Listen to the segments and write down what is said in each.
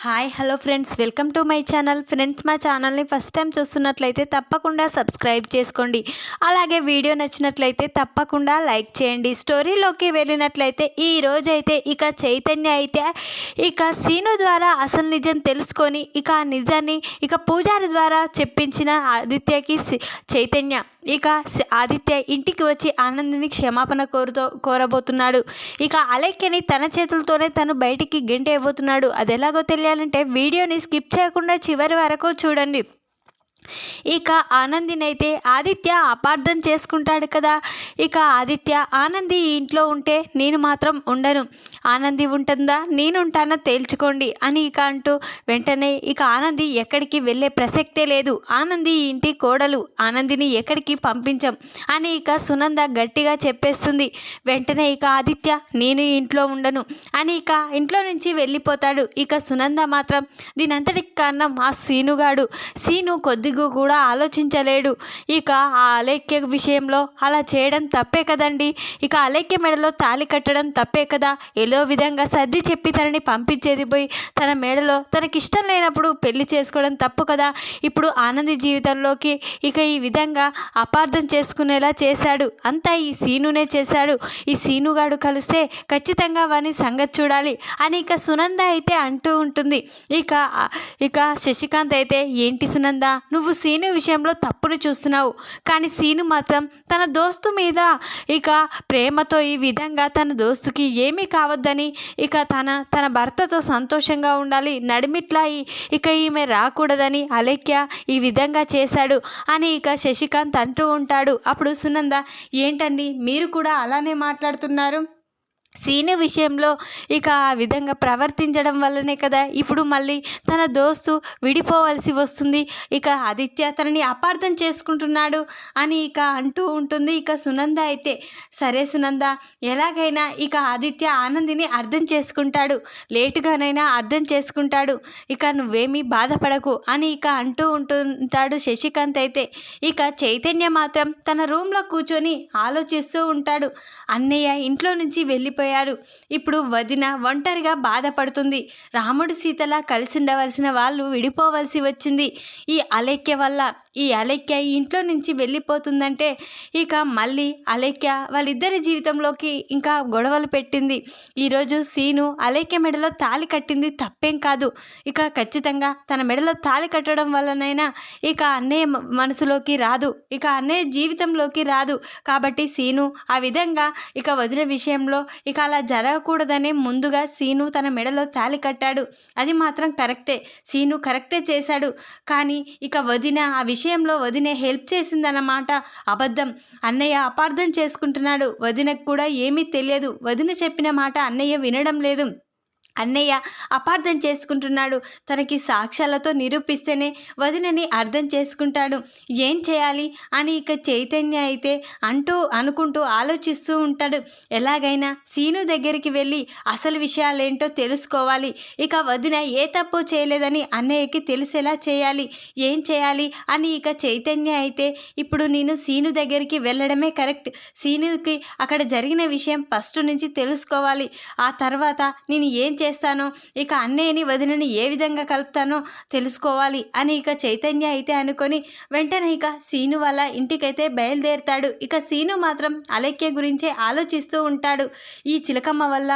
Hi hello friends, welcome to my channel. Friends, మా ఛానల్ని first time చూస్తున్నట్లయితే తప్పకుండా సబ్స్క్రైబ్ చేసుకోండి. అలాగే వీడియో నచ్చినట్లయితే తప్పకుండా లైక్ చేయండి. స్టోరీలోకి వెళ్ళినట్లయితే ఈ రోజైతే ఇక చైతన్య అయితే ఇక సీను ద్వారా అసలు నిజం తెలుసుకొని ఇక ఆ నిజాన్ని ఇక పూజారి ద్వారా చెప్పించిన ఆదిత్యకి చైతన్య ఇక ఆదిత్య ఇంటికి వచ్చి ఆనందిని క్షమాపణ కోరబోతున్నాడు. ఇక అలేఖ్యని తన చేతులతోనే తను బయటికి గెంటేయబోతున్నాడు. అది ఎలాగో తెలియాలంటే వీడియోని స్కిప్ చేయకుండా చివరి వరకు చూడండి. ఇక ఆనందినైతే ఆదిత్య అపార్థం చేసుకుంటాడు కదా. ఇక ఆదిత్య ఆనంది ఈ ఇంట్లో ఉంటే నేను మాత్రం ఉండను, ఆనంది ఉంటుందా నేను ఉంటానో తేల్చుకోండి అని ఇక అంటూ వెంటనే ఇక ఆనంది ఎక్కడికి వెళ్ళే ప్రసక్తే లేదు, ఆనంది ఈ ఇంటి కోడలు, ఆనందిని ఎక్కడికి పంపించం అని ఇక సునంద గట్టిగా చెప్పేస్తుంది. వెంటనే ఇక ఆదిత్య నేను ఈ ఇంట్లో ఉండను అని ఇక ఇంట్లో నుంచి వెళ్ళిపోతాడు. ఇక సునంద మాత్రం దీనంతటికి కారణం ఆ సీనుగాడు. సీను కొద్దిగా కూడా ఆలోచించలేడు. ఇక ఆ అలేఖ్య విషయంలో అలా చేయడం తప్పే కదండి. ఇక అలేఖ్య మెడలో తాళి కట్టడం తప్పే కదా. ఏదో విధంగా సర్ది చెప్పి తనని పంపించేది పోయి తన మెడలో తనకిష్టం లేనప్పుడు పెళ్లి చేసుకోవడం తప్పు కదా. ఇప్పుడు ఆనంది జీవితంలోకి ఇక ఈ విధంగా అపార్థం చేసుకునేలా చేశాడు. అంతా ఈ సీనునే చేశాడు. ఈ సీనుగాడు కలిస్తే ఖచ్చితంగా వాని సంగతి చూడాలి అని ఇక సునంద అయితే అంటూ ఉంటుంది. ఇక ఇక శశికాంత్ అయితే ఏంటి సునంద, నువ్వు సీను విషయంలో తప్పును చూస్తున్నావు, కానీ సీను మాత్రం తన దోస్తు మీద ఇక ప్రేమతో ఈ విధంగా తన దోస్తుకి ఏమీ కావద్దని ఇక తన భర్తతో సంతోషంగా ఉండాలి, నడిమిట్లా ఇక ఈమె రాకూడదని అలేఖ్య ఈ విధంగా చేశాడు అని ఇక శశికాంత్ అంటూ ఉంటాడు. అప్పుడు సునంద ఏంటండి మీరు కూడా అలానే మాట్లాడుతున్నారు, సీను విషయంలో ఇక ఆ విధంగా ప్రవర్తించడం వల్లనే కదా ఇప్పుడు మళ్ళీ తన దోస్తు విడిపోవలసి వస్తుంది, ఇక ఆదిత్య తనని అపార్థం చేసుకుంటున్నాడు అని ఇక అంటూ ఉంటుంది. ఇక సునంద అయితే సరే సునంద, ఎలాగైనా ఇక ఆదిత్య ఆనందిని అర్థం చేసుకుంటాడు, లేటుగానైనా అర్థం చేసుకుంటాడు, ఇక నువ్వేమీ బాధపడకు అని ఇక అంటూ ఉంటుంటాడు శశికాంత్ అయితే. ఇక చైతన్య మాత్రం తన రూమ్లో కూర్చొని ఆలోచిస్తూ ఉంటాడు. అన్నయ్య ఇంట్లో నుంచి వెళ్ళిపోయారు, ఇప్పుడు వదిన ఒంటరిగా బాధపడుతుంది, రాముడు సీతలా కలిసి ఉండవలసిన వాళ్ళు విడిపోవలసి వచ్చింది ఈ అలేఖ్య వల్ల. ఈ అలేఖ్య ఈ ఇంట్లో నుంచి వెళ్ళిపోతుందంటే ఇక మళ్ళీ అలేఖ్య వాళ్ళిద్దరి జీవితంలోకి ఇంకా గొడవలు పెట్టింది. ఈరోజు సీను అలేఖ్య మెడలో తాళి కట్టింది తప్పేం కాదు, ఇక ఖచ్చితంగా తన మెడలో తాళి కట్టడం వల్లనైనా ఇక అన్నయ్య మనసులోకి రాదు, ఇక అన్నయ్య జీవితంలోకి రాదు. కాబట్టి సీను ఆ విధంగా ఇక వదిన విషయంలో ఇక అలా జరగకూడదనే ముందుగా సీను తన మెడలో తాళి కట్టాడు. అది మాత్రం కరెక్టే, సీను కరెక్టే చేశాడు. కానీ ఇక వదిన ఆ విషయంలో వదినే హెల్ప్ చేసిందన్నమాట అబద్ధం. అన్నయ్య అపార్థం చేసుకుంటున్నాడు, వదినకు కూడా ఏమీ తెలియదు, వదిన చెప్పిన మాట అన్నయ్య వినడం లేదు, అన్నయ్య అపార్థం చేసుకుంటున్నాడు, తనకి సాక్ష్యాలతో నిరూపిస్తేనే వదినని అర్థం చేసుకుంటాడు, ఏం చేయాలి అని ఇక చైతన్య అయితే అనుకుంటూ ఆలోచిస్తూ ఉంటాడు. ఎలాగైనా సీను దగ్గరికి వెళ్ళి అసలు విషయాలేంటో తెలుసుకోవాలి, ఇక వదిన ఏ తప్పు చేయలేదని అన్నయ్యకి తెలిసేలా చేయాలి, ఏం చేయాలి అని ఇక చైతన్య అయితే ఇప్పుడు నేను సీను దగ్గరికి వెళ్ళడమే కరెక్ట్, సీనుకి అక్కడ జరిగిన విషయం ఫస్ట్ నుంచి తెలుసుకోవాలి, ఆ తర్వాత నేను ఏం చేస్తానో ఇక అన్నయ్యని వదినని ఏ విధంగా కలుపుతానో తెలుసుకోవాలి అని ఇక చైతన్య అయితే అనుకొని వెంటనే ఇక సీను వాళ్ళ ఇంటికైతే బయలుదేరుతాడు. ఇక సీను మాత్రం అలేఖ్య గురించే ఆలోచిస్తూ ఉంటాడు. ఈ చిలకమ్మ వల్ల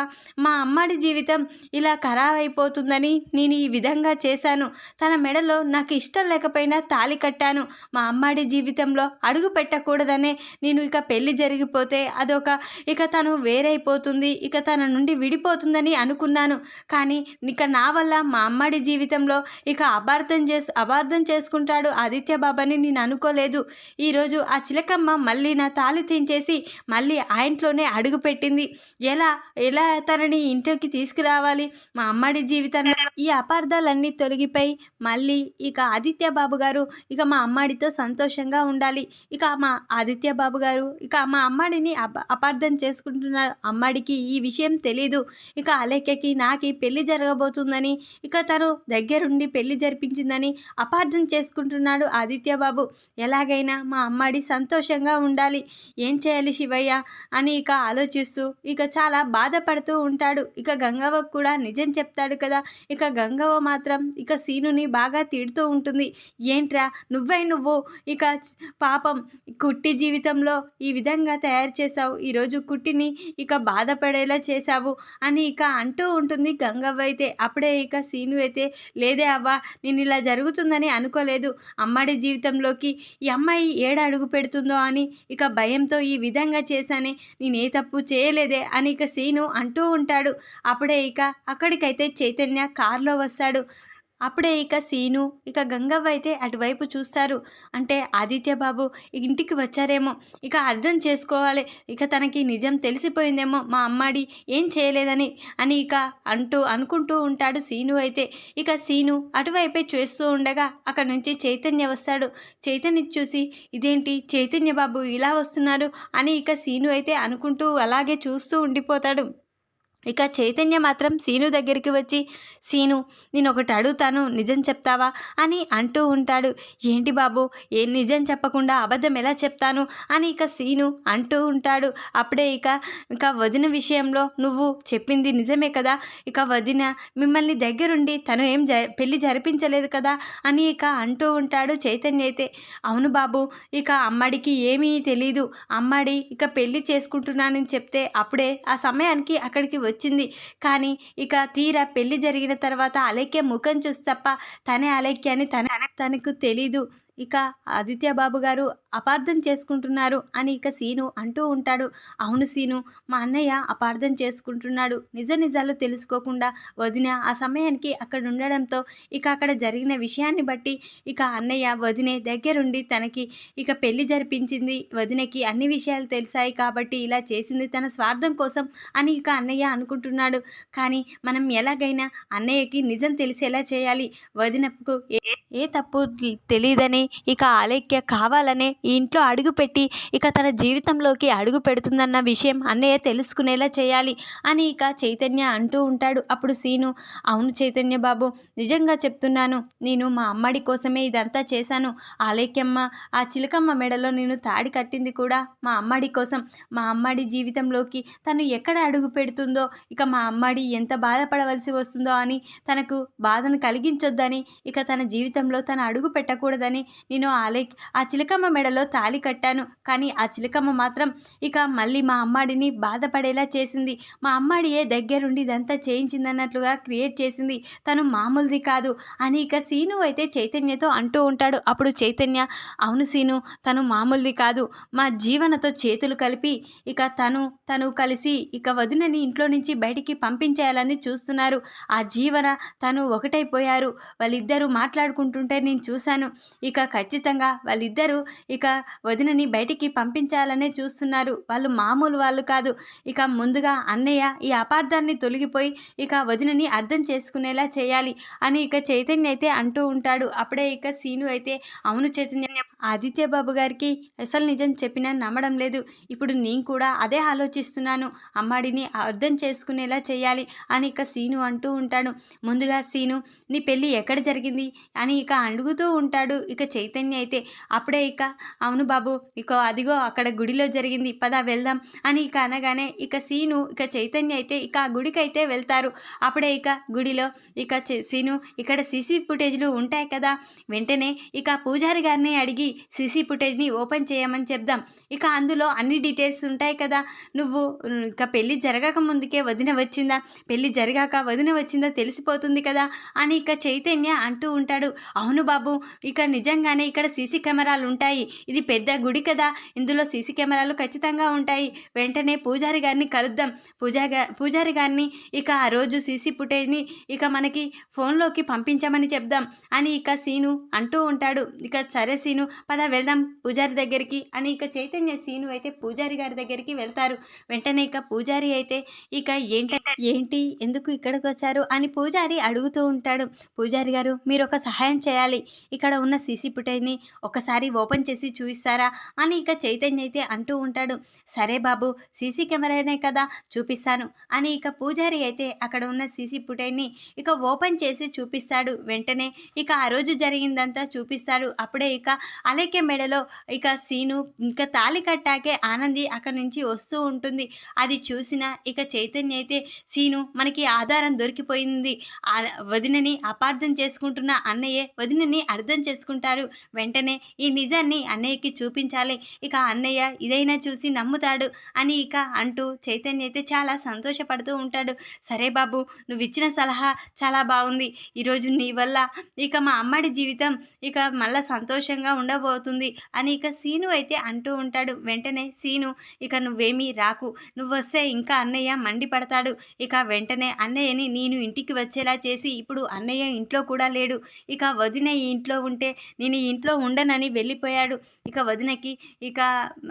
మా అమ్మాడి జీవితం ఇలా ఖరాబైపోతుందని నేను ఈ విధంగా చేశాను, తన మెడలో నాకు ఇష్టం లేకపోయినా తాళి కట్టాను, మా అమ్మాడి జీవితంలో అడుగు పెట్టకూడదనే నేను ఇక పెళ్లి జరిగిపోతే అదొక ఇక తను వేరైపోతుంది, ఇక తన నుండి విడిపోతుందని అనుకున్నాను, కానీ ఇక నా వల్ల మా అమ్మాడి జీవితంలో ఇక అపార్థం చేసుకుంటాడు ఆదిత్య బాబాని నేను అనుకోలేదు. ఈరోజు ఆ చిలకమ్మ మళ్ళీ నా తాళి తెంచేసి మళ్ళీ ఆ ఇంట్లోనే అడుగుపెట్టింది, ఎలా ఎలా తనని ఇంట్లోకి తీసుకురావాలి, మా అమ్మాడి జీవితంలో ఈ అపార్థాలన్నీ తొలగిపోయి మళ్ళీ ఇక ఆదిత్య బాబు గారు ఇక మా అమ్మాడితో సంతోషంగా ఉండాలి, ఇక మా ఆదిత్య బాబు గారు ఇక మా అమ్మాడిని అపార్థం చేసుకుంటున్నారు, అమ్మాడికి ఈ విషయం తెలీదు, ఇక అలేఖ్యకి నా నాకు పెళ్లి జరగబోతుందని ఇక తను దగ్గరుండి పెళ్లి జరిపించిందని అపార్థం చేసుకుంటున్నాడు ఆదిత్యబాబు. ఎలాగైనా మా అమ్మాడి సంతోషంగా ఉండాలి, ఏం చేయాలి శివయ్య అని ఇక ఆలోచిస్తూ ఇక చాలా బాధపడుతూ ఉంటాడు. ఇక గంగవ్వకు కూడా నిజం చెప్తాడు కదా. ఇక గంగవ్వ మాత్రం ఇక సీనుని బాగా తిడుతూ ఉంటుంది. ఏంట్రా నువ్వు ఇక పాపం కుట్టి జీవితంలో ఈ విధంగా తయారు చేశావు, ఈరోజు కుట్టిని ఇక బాధపడేలా చేశావు అని ఇక అంటూ ఉంటుంది గంగవ్వ అయితే. అప్పుడే ఇక సీను అయితే, లేదే అవ్వ, నేను ఇలా జరుగుతుందని అనుకోలేదు. అమ్మాడి జీవితంలోకి ఈ అమ్మాయి ఏడ అడుగు పెడుతుందో అని ఇక భయంతో ఈ విధంగా చేశానే, నేనే తప్పు చేయలేదే అని ఇక సీను అంటూ ఉంటాడు. అప్పుడే ఇక అక్కడికైతే చైతన్య కారులో వస్తాడు. అప్పుడే ఇక సీను ఇక గంగవ్వ అయితే అటువైపు చూస్తారు. అంటే ఆదిత్యబాబు ఇంటికి వచ్చారేమో, ఇక అర్థం చేసుకోవాలి, ఇక తనకి నిజం తెలిసిపోయిందేమో మా అమ్మాడి ఏం చేయలేదని అని ఇక అనుకుంటూ ఉంటాడు సీను అయితే. ఇక సీను అటువైపే చూస్తూ ఉండగా అక్కడ నుంచి చైతన్య వస్తాడు. చైతన్య చూసి, ఇదేంటి చైతన్య బాబు ఇలా వస్తున్నారు అని ఇక సీను అయితే అనుకుంటూ అలాగే చూస్తూ ఉండిపోతాడు. ఇక చైతన్య మాత్రం సీను దగ్గరికి వచ్చి, సీను నేను ఒకటి అడుగుతాను, నిజం చెప్తావా అని అంటూ ఉంటాడు. ఏంటి బాబు, నిజం చెప్పకుండా అబద్ధం ఎలా చెప్తాను అని ఇక సీను అంటూ ఉంటాడు. అప్పుడే ఇక వదిన విషయంలో నువ్వు చెప్పింది నిజమే కదా, ఇక వదిన మిమ్మల్ని దగ్గరుండి తను ఏం పెళ్లి జరిపించలేదు కదా అని ఇక అంటూ ఉంటాడు చైతన్య అయితే. అవును బాబు, ఇక అమ్మాడికి ఏమీ తెలీదు, అమ్మాడి ఇక పెళ్లి చేసుకుంటున్నానని చెప్తే అప్పుడే ఆ సమయానికి అక్కడికి వచ్చింది. కానీ ఇక తీరా పెళ్లి జరిగిన తర్వాత అలేఖ్య ముఖం చూసి తప్ప తనే అలేఖ్య అని తనకు తెలీదు. ఇక ఆదిత్యబాబు గారు అపార్థం చేసుకుంటున్నారు అని ఇక సీను అంటూ ఉంటాడు. అవును సీను, మా అన్నయ్య అపార్థం చేసుకుంటున్నాడు. నిజాలు తెలుసుకోకుండా వదిన ఆ సమయానికి అక్కడ ఉండడంతో ఇక అక్కడ జరిగిన విషయాన్ని బట్టి ఇక అన్నయ్య వదినే దగ్గరుండి తనకి ఇక పెళ్లి జరిపించింది, వదినకి అన్ని విషయాలు తెలిసాయి కాబట్టి ఇలా చేసింది తన స్వార్థం కోసం అని ఇక అన్నయ్య అనుకుంటున్నాడు. కానీ మనం ఎలాగైనా అన్నయ్యకి నిజం తెలిసేలా చేయాలి. వదినకు ఏ తప్పు తెలియదని ఇక ఆలేఖ్య కావాలనే ఈ ఇంట్లో అడుగుపెట్టి ఇక తన జీవితంలోకి అడుగు పెడుతుందన్న విషయం అన్నయ్య తెలుసుకునేలా చేయాలి అని ఇక చైతన్య అంటూ ఉంటాడు. అప్పుడు సీను, అవును చైతన్య బాబు, నిజంగా చెప్తున్నాను, నేను మా అమ్మాడి కోసమే ఇదంతా చేశాను. ఆలేఖ్యమ్మ ఆ చిలకమ్మ మెడలో నేను తాడి కట్టింది కూడా మా అమ్మాడి కోసం. మా అమ్మాడి జీవితంలోకి తను ఎక్కడ అడుగు పెడుతుందో, ఇక మా అమ్మాడి ఎంత బాధపడవలసి వస్తుందో అని, తనకు బాధను కలిగించొద్దని, ఇక తన జీవితంలో తను అడుగు పెట్టకూడదని నేను ఆ చిలకమ్మ మెడలో తాళి కట్టాను. కానీ ఆ చిలకమ్మ మాత్రం ఇక మళ్ళీ మా అమ్మాడిని బాధపడేలా చేసింది. మా అమ్మాడియే దగ్గరుండి ఇదంతా చేయించిందన్నట్లుగా క్రియేట్ చేసింది, తను మామూలుది కాదు అని ఇక సీను అయితే చైతన్యతో అంటూ ఉంటాడు. అప్పుడు చైతన్య, అవును సీను, తను మామూలుది కాదు, మా జీవనతో చేతులు కలిపి ఇక తను కలిసి ఇక వదినని ఇంట్లో నుంచి బయటికి పంపించేయాలని చూస్తున్నారు. ఆ జీవన తను ఒకటైపోయారు. వాళ్ళిద్దరూ మాట్లాడుకుంటుంటే నేను చూశాను. ఇక ఖచ్చితంగా వాళ్ళిద్దరూ ఇక వదినని బయటికి పంపించాలనే చూస్తున్నారు. వాళ్ళు మామూలు వాళ్ళు కాదు. ఇక ముందుగా అన్నయ్య ఈ అపార్థాన్ని తొలగిపోయి ఇక వదినని అర్థం చేసుకునేలా చేయాలి అని ఇక చైతన్య అయితే అంటూ ఉంటాడు. అప్పుడే ఇక సీను అయితే, అవును చైతన్య, ఆదిత్యబాబు గారికి అసలు నిజం చెప్పినా నమ్మడం లేదు. ఇప్పుడు నేను కూడా అదే ఆలోచిస్తున్నాను, అమ్మాడిని అర్థం చేసుకునేలా చేయాలి అని ఇక సీను అంటూ ఉంటాడు. ముందుగా సీను, నీ పెళ్ళి ఎక్కడ జరిగింది అని ఇక అడుగుతూ ఉంటాడు ఇక చైతన్య అయితే. అప్పుడే ఇక, అవును బాబు, ఇక అదిగో అక్కడ గుడిలో జరిగింది, పద వెళ్దాం అని ఇక అనగానే ఇక సీను ఇక చైతన్య అయితే ఇక ఆ గుడికి అయితే వెళ్తారు. అప్పుడే ఇక గుడిలో ఇక సీను, ఇక్కడ సీసీ ఫుటేజ్లు ఉంటాయి కదా, వెంటనే ఇక పూజారి గారిని అడిగి సీసీ ఫుటేజ్ని ఓపెన్ చేయమని చెప్దాం. ఇక అందులో అన్ని డీటెయిల్స్ ఉంటాయి కదా, నువ్వు ఇక పెళ్ళి జరగక ముందుకే వదిన వచ్చిందా, పెళ్ళి జరిగాక వదిన వచ్చిందా తెలిసిపోతుంది కదా అని ఇక చైతన్య అంటూ ఉంటాడు. అవును బాబు, ఇక నిజంగానే ఇక్కడ సీసీ కెమెరాలు ఉంటాయి, ఇది పెద్ద గుడి కదా, ఇందులో సీసీ కెమెరాలు ఖచ్చితంగా ఉంటాయి, వెంటనే పూజారి గారిని కలుద్దాం, పూజారి గారిని ఇక ఆ రోజు సీసీ ఫుటేజ్ని ఇక మనకి ఫోన్లోకి పంపించమని చెప్దాం అని ఇక సీను అంటూ ఉంటాడు. ఇక సరే సీను, పద వెళ్దాం పూజారి దగ్గరికి అని ఇక చైతన్య సీను అయితే పూజారి గారి దగ్గరికి వెళ్తారు. వెంటనే ఇక పూజారి అయితే ఇక ఏంటి ఎందుకు ఇక్కడికి వచ్చారు అని పూజారి అడుగుతూ ఉంటాడు. పూజారి గారు, మీరు ఒక సహాయం చేయాలి, ఇక్కడ ఉన్న సీసీ ఫుటేజ్ని ఒకసారి ఓపెన్ చేసి చేసి చూపిస్తారా అని ఇక చైతన్య అయితే అంటూ ఉంటాడు. సరే బాబు, సీసీ కెమెరానే కదా, చూపిస్తాను అని ఇక పూజారి అయితే అక్కడ ఉన్న సీసీ ఫుటేజ్ని ఇక ఓపెన్ చేసి చూపిస్తాడు. వెంటనే ఇక ఆ రోజు జరిగిందంతా చూపిస్తాడు. అప్పుడే ఇక అలేఖ్య మెడలో ఇక సీను ఇంకా తాళి కట్టాకే ఆనంది అక్కడి నుంచి వస్తూ ఉంటుంది. అది చూసిన ఇక చైతన్య అయితే సీను మనకి ఆధారం దొరికిపోయింది, వదినని అపార్థం చేసుకుంటున్న అన్నయ్యే వదినని అర్థం చేసుకుంటారు, వెంటనే ఈ నిజాన్ని అన్నయ్యకి చూపించాలి, ఇక అన్నయ్య ఇదైనా చూసి నమ్ముతాడు అని ఇక అంటూ చైతన్య అయితే చాలా సంతోషపడుతూ ఉంటాడు. సరే బాబు, నువ్వు ఇచ్చిన సలహా చాలా బాగుంది, ఈరోజు నీ వల్ల ఇక మా అమ్మడి జీవితం ఇక మళ్ళా సంతోషంగా ఉండబోతుంది అని ఇక సీను అయితే అంటూ ఉంటాడు. వెంటనే సీను ఇక నువ్వేమీ రాకు, నువ్వు వస్తే ఇంకా అన్నయ్య మండిపడతాడు, ఇక వెంటనే అన్నయ్యని నేను ఇంటికి వచ్చేలా చేసి, ఇప్పుడు అన్నయ్య ఇంట్లో కూడా లేడు, ఇక వదిన ఈ ఇంట్లో ఉంటే నేను ఈ ఇంట్లో ఉండనని వెళ్ళిపోయాడు, ఇక వదినకి ఇక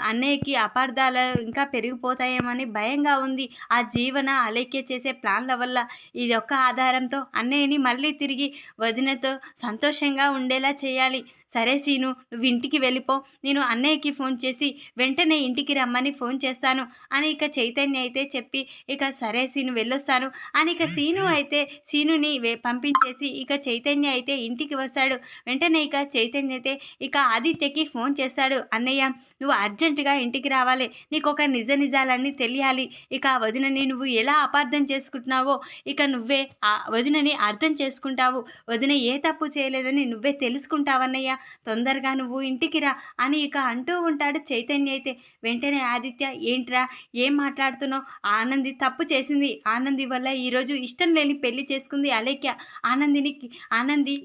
అన్నయ్యకి అపార్థాలు ఇంకా పెరిగిపోతాయేమని భయంగా ఉంది, ఆ జీవన అలేఖ్య చేసే ప్లాన్ల వల్ల ఇది ఒక్క ఆధారంతో అన్నయ్యని మళ్ళీ తిరిగి వదినతో సంతోషంగా ఉండేలా చేయాలి. సరే సీను, నువ్వు ఇంటికి వెళ్ళిపో, నేను అన్నయ్యకి ఫోన్ చేసి వెంటనే ఇంటికి రమ్మని ఫోన్ చేస్తాను అని ఇక చైతన్య అయితే చెప్పి ఇక సరే సీను వెళ్ళొస్తాను అని ఇక సీను అయితే సీనుని పంపించేసి ఇక చైతన్య అయితే ఇంటికి వస్తాడు. వెంటనే ఇక చైతన్య అయితే ఇక ఆదిత్యకి ఫోన్ చేస్తాడు. అన్నయ్య, నువ్వు అర్జెంటుగా ఇంటికి రావాలి, నీకు ఒక నిజాలన్నీ తెలియాలి, ఇక వదినని నువ్వు ఎలా అపార్థం చేసుకుంటున్నావో ఇక నువ్వే ఆ వదినని అర్థం చేసుకుంటావు, వదిన ఏ తప్పు చేయలేదని నువ్వే తెలుసుకుంటావన్నయ్య, తొందరగా నువ్వు ఇంటికి రా అని ఇక అంటూ ఉంటాడు చైతన్య అయితే. వెంటనే ఆదిత్య, ఏంట్రా ఏం మాట్లాడుతున్నావు, ఆనంది తప్పు చేసింది, ఆనంది వల్ల ఈరోజు ఇష్టం లేని పెళ్లి చేసుకుంది అలేఖ్య, ఆనంది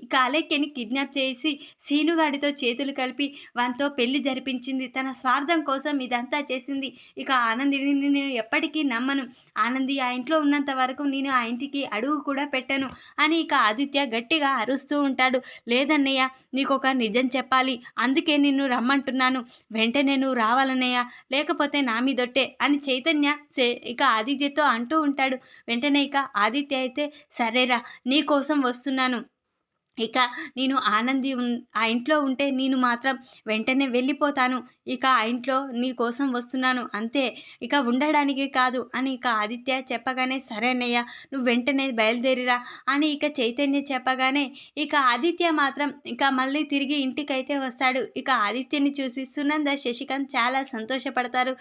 ఇక అలేఖ్యని కిడ్నాప్ చేసి సీనుగాడితో చేతులు కలిపి వానితో పెళ్లి జరిపించింది, తన స్వార్థం కోసం ఇదంతా చేసింది, ఇక ఆనందిని నేను ఎప్పటికీ నమ్మను, ఆనంది ఆ ఇంట్లో ఉన్నంత వరకు నేను ఆ ఇంటికి అడుగు కూడా పెట్టను అని ఇక ఆదిత్య గట్టిగా అరుస్తూ ఉంటాడు. లేదన్నయ్య, నీకొక నిజం చెప్పాలి, అందుకే నిన్ను రమ్మంటున్నాను, వెంటనే నువ్వు రావాలన్నయ్య, లేకపోతే నా మీదొట్టే అని చైతన్య ఇక ఆదిత్యతో అంటూ ఉంటాడు. వెంటనే ఇక ఆదిత్య అయితే సరేరా, నీ కోసం వస్తున్నాను, ఇక నేను ఆనంది ఆ ఇంట్లో ఉంటే నేను మాత్రం వెంటనే వెళ్ళిపోతాను, ఇక ఆ ఇంట్లో నీ కోసం వస్తున్నాను అంతే, ఇక ఉండడానికి కాదు అని ఇక ఆదిత్య చెప్పగానే సరే అన్నయ్య, నువ్వు వెంటనే బయలుదేరిరా అని ఇక చైతన్య చెప్పగానే ఇక ఆదిత్య మాత్రం ఇక మళ్ళీ తిరిగి ఇంటికైతే వస్తాడు. ఇక ఆదిత్యని చూసి సునంద, శశికాంత్ చాలా సంతోషపడతారు.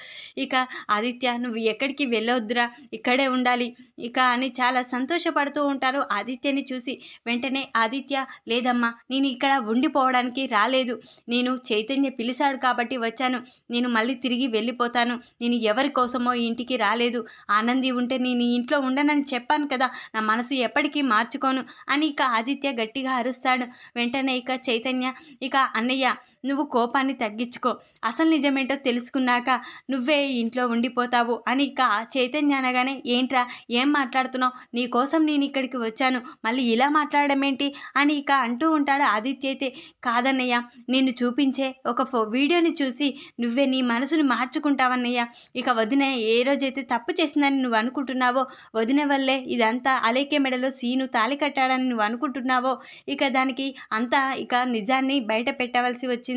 ఇక ఆదిత్య, నువ్వు ఎక్కడికి వెళ్ళొద్దురా, ఇక్కడే ఉండాలి ఇక అని చాలా సంతోషపడుతూ ఉంటారు ఆదిత్యని చూసి. వెంటనే ఆదిత్య, లేదమ్మా, నేను ఇక్కడ ఉండిపోవడానికి రాలేదు, నేను చైతన్య పిలిచాడు కాబట్టి వచ్చాను, నేను మళ్ళీ తిరిగి వెళ్ళిపోతాను, నేను ఎవరి కోసమో ఈ ఇంటికి రాలేదు, ఆనంది ఉంటే నేను ఈ ఇంట్లో ఉండనని చెప్పాను కదా, నా మనసు ఎప్పటికీ మార్చుకోను అని ఇక ఆదిత్య గట్టిగా అరుస్తాడు. వెంటనే ఇక చైతన్య, ఇక అన్నయ్య నువ్వు కోపాన్ని తగ్గించుకో, అసలు నిజమేంటో తెలుసుకున్నాక నువ్వే ఈ ఇంట్లో ఉండిపోతావు అని ఇక చైతన్య అనగానే, ఏంట్రా ఏం మాట్లాడుతున్నావు, నీ కోసం నేను ఇక్కడికి వచ్చాను, మళ్ళీ ఇలా మాట్లాడడం ఏంటి అని ఇక అంటూ ఉంటాడు ఆదిత్య అయితే. కాదన్నయ్య, నిన్ను చూపించే ఒక వీడియోని చూసి నువ్వే నీ మనసుని మార్చుకుంటావన్నయ్య, ఇక వదిన ఏ రోజైతే తప్పు చేసిందని నువ్వు అనుకుంటున్నావో, వదిన వల్లే ఇదంతా అలేఖ్య మెడలో సీను తాళి కట్టాడని నువ్వు అనుకుంటున్నావో, ఇక దానికి అంతా ఇక నిజాన్ని బయట పెట్టవలసి వచ్చింది,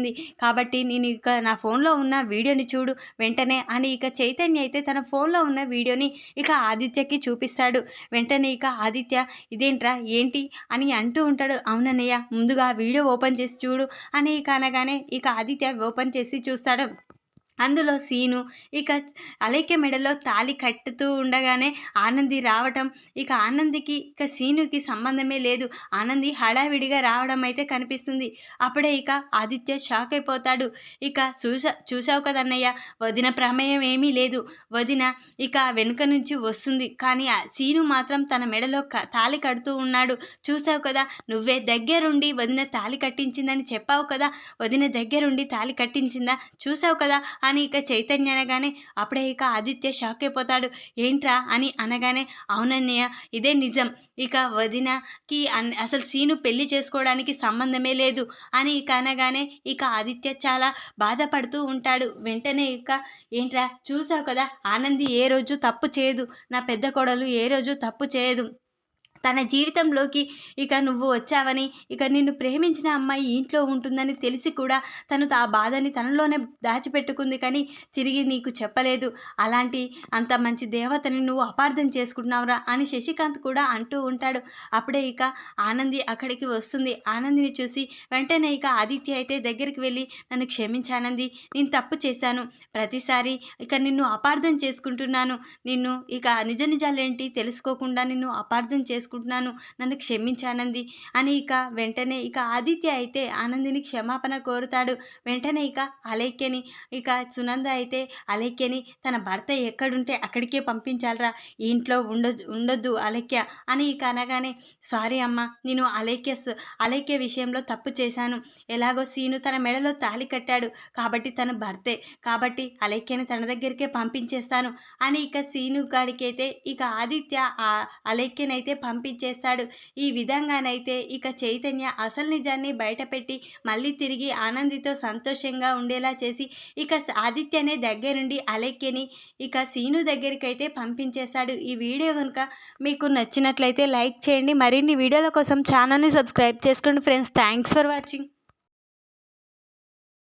కాబట్టి నేను ఇక నా ఫోన్లో ఉన్న వీడియోని చూడు వెంటనే అని ఇక చైతన్య అయితే తన ఫోన్లో ఉన్న వీడియోని ఇక ఆదిత్యకి చూపిస్తాడు. వెంటనే ఇక ఆదిత్య, ఇదేంట్రా ఏంటి అని అంటూ ఉంటాడు. అవునన్నయ్య, ముందుగా వీడియో ఓపెన్ చేసి చూడు అని ఇక అనగానే ఇక ఆదిత్య ఓపెన్ చేసి చూస్తాడు. అందులో సీను ఇక అలేఖ్య మెడలో తాళి కట్టుతూ ఉండగానే ఆనంది రావటం, ఇక ఆనందికి ఇక సీనుకి సంబంధమే లేదు, ఆనంది హడావిడిగా రావడం అయితే కనిపిస్తుంది. అప్పుడే ఇక ఆదిత్య షాక్ అయిపోతాడు. ఇక చూసావు కదన్నయ్య, వదిన ప్రమేయం ఏమీ లేదు, వదిన ఇక వెనుక నుంచి వస్తుంది, కానీ సీను మాత్రం తన మెడలో తాళి కడుతూ ఉన్నాడు, చూసావు కదా, నువ్వే దగ్గరుండి వదిన తాళి కట్టించిందని చెప్పావు కదా, వదిన దగ్గరుండి తాళి కట్టించిందా, చూసావు కదా అని ఇక చైతన్య అనగానే అప్పుడే ఇక ఆదిత్య షాక్ అయిపోతాడు. ఏంట్రా అని అనగానే, అవునన్నయ్య ఇదే నిజం, ఇక వదినకి అసలు సీను పెళ్లి చేసుకోవడానికి సంబంధమే లేదు అని ఇక అనగానే ఇక ఆదిత్య చాలా బాధపడుతూ ఉంటాడు. వెంటనే ఇక ఏంట్రా చూసావు కదా, ఆనంది ఏ రోజు తప్పు చేయదు, నా పెద్ద కోడలు ఏ రోజు తప్పు చేయదు, తన జీవితంలోకి ఇక నువ్వు వచ్చావని, ఇక నిన్ను ప్రేమించిన అమ్మాయి ఈ ఇంట్లో ఉంటుందని తెలిసి కూడా తను ఆ బాధని తనలోనే దాచిపెట్టుకుంది కానీ తిరిగి నీకు చెప్పలేదు. అలాంటి అంత మంచి దేవతని నువ్వు అపార్థం చేసుకుంటున్నావురా అని శశికాంత్ కూడా అంటూ ఉంటాడు. అప్పుడే ఇక ఆనంది అక్కడికి వస్తుంది. ఆనందిని చూసి వెంటనే ఇక ఆదిత్య అయితే దగ్గరికి వెళ్ళి, నన్ను క్షమించు ఆనంది, నేను తప్పు చేశాను. ప్రతిసారి ఇక నిన్ను అపార్థం చేసుకుంటున్నాను. నిన్ను ఇక నిజ నిజాలేంటి తెలుసుకోకుండా నిన్ను అపార్థం చేసుకుంటున్నాను, నన్ను క్షమించు ఆనంది అని ఇక వెంటనే ఇక ఆదిత్య అయితే ఆనందిని క్షమాపణ కోరుతాడు. వెంటనే ఇక అలేఖ్యని ఇక సునంద అయితే అలేఖ్యని తన భర్త ఎక్కడుంటే అక్కడికే పంపించాలరా, ఈ ఇంట్లో ఉండొద్దు అలేఖ్య అని ఇక అనగానే, సారీ అమ్మ, నేను అలేఖ్య విషయంలో తప్పు చేశాను. ఎలాగో సీను తన మెడలో తాళి కట్టాడు కాబట్టి తన భర్తే, కాబట్టి అలేఖ్యని తన దగ్గరికే పంపించేస్తాను అని ఇక సీను గాడికైతే ఇక ఆదిత్య అలేఖ్యనైతే పంపించేస్తాడు. ఈ విధంగానైతే ఇక చైతన్య అసలు నిజాన్ని బయటపెట్టి మళ్ళీ తిరిగి ఆనందితో సంతోషంగా ఉండేలా చేసి ఇక ఆదిత్యనే దగ్గరుండి అలేఖ్యని ఇక సీను దగ్గరికైతే పంపించేస్తాడు. ఈ వీడియో కనుక మీకు నచ్చినట్లయితే లైక్ చేయండి. మరిన్ని వీడియోల కోసం ఛానల్ని సబ్స్క్రైబ్ చేసుకోండి ఫ్రెండ్స్. Thanks for watching.